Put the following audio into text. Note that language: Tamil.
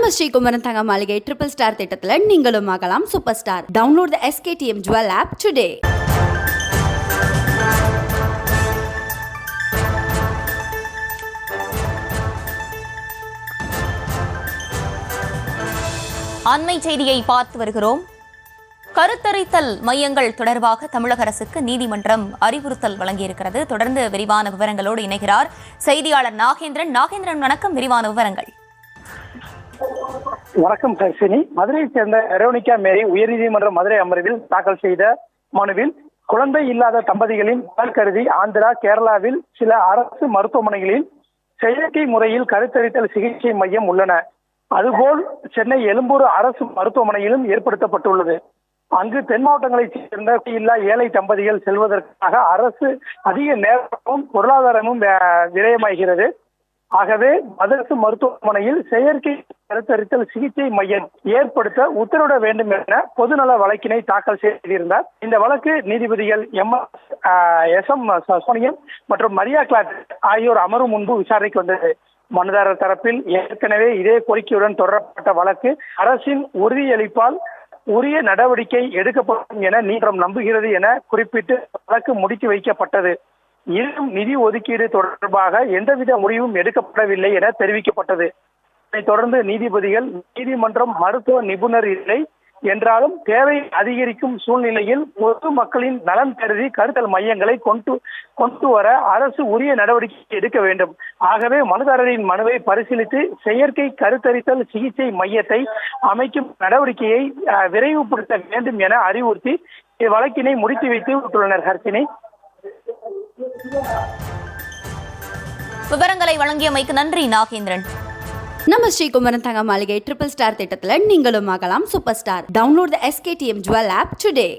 நம்ம ஸ்ரீகுமரன் தங்க மாளிகை ட்ரிபிள் ஸ்டார் திட்டத்துல நீங்களும் ஆகலாம் super star. Download the SKTM Jewel app today. அண்மை செய்தியை பார்த்து வருகிறோம். கருத்தரித்தல் மையங்கள் தொடர்பாக தமிழக அரசுக்கு நீதிமன்றம் அறிவுறுத்தல் வழங்கியிருக்கிறது. தொடர்ந்து விரிவான விவரங்களோடு இணைகிறார் செய்தியாளர் நாகேந்திரன். நாகேந்திரன், வணக்கம். விரிவான விவரங்கள். வணக்கம் ஹர்ஷினி. மதுரையைச் சேர்ந்த வெரோனிகா மேரி உயர்நீதிமன்ற மதுரை அமர்வில் தாக்கல் செய்த மனுவில் குழந்தை இல்லாத தம்பதிகளின் நலன் கருதி ஆந்திரா, கேரளாவில் சில அரசு மருத்துவமனைகளில் செயற்கை முறையில் கருத்தரித்தல் சிகிச்சை மையம் உள்ளன. அதுபோல் சென்னை எழும்பூர் அரசு மருத்துவமனையிலும் ஏற்படுத்தப்பட்டுள்ளது. அங்கு தென் மாவட்டங்களைச் சேர்ந்த இல்லா ஏழை தம்பதிகள் செல்வதற்காக அரசு அதிக நேரமும் பொருளாதாரமும் விரயமாகிறது. ஆகவே அரசு மருத்துவமனையில் செயற்கை கருத்தரித்தல் சிகிச்சை மையம் ஏற்படுத்த உத்தரவிட வேண்டும் என பொதுநல வழக்கினை தாக்கல் செய்திருந்தார். இந்த வழக்கு நீதிபதிகள் SM சோனியம் மற்றும் மரியா கிளாட் ஆகியோர் அமர்வு முன்பு விசாரணைக்கு வந்தது. மனுதாரர் தரப்பில் ஏற்கனவே இதே கோரிக்கையுடன் தொடரப்பட்ட வழக்கு அரசின் உறுதியளிப்பால் உரிய நடவடிக்கை எடுக்கப்படும் என நீதிமன்றம் நம்புகிறது என குறிப்பிட்டு வழக்கு முடித்து வைக்கப்பட்டது. இன்னும் நிதி ஒதுக்கீடு தொடர்பாக எந்தவித முடிவும் எடுக்கப்படவில்லை என தெரிவிக்கப்பட்டது. இதைத் தொடர்ந்து நீதிபதிகள் நீதிமன்றம் மருத்துவ நிபுணர் இல்லை என்றாலும் தேவை அதிகரிக்கும் சூழ்நிலையில் பொது மக்களின் நலன் கருதி கருத்தல் மையங்களை கொண்டு வர அரசு உரிய நடவடிக்கை எடுக்க வேண்டும். ஆகவே மனுதாரரின் மனுவை பரிசீலித்து செயற்கை கருத்தரித்தல் சிகிச்சை மையத்தை அமைக்கும் நடவடிக்கையை விரைவுபடுத்த வேண்டும் என அறிவுறுத்தி இவ்வழக்கினை முடித்து வைத்து விட்டுள்ளனர். ஹர்ஷினி, விவரங்களை வழங்கியமைக்கு நன்றி நாகேந்திரன். நம்ம ஸ்ரீகுமரன் தங்க மாளிகை ட்ரிபிள் ஸ்டார் திட்டத்துல நீங்களும் ஆகலாம் super star. Download the SKTM Jewel app today.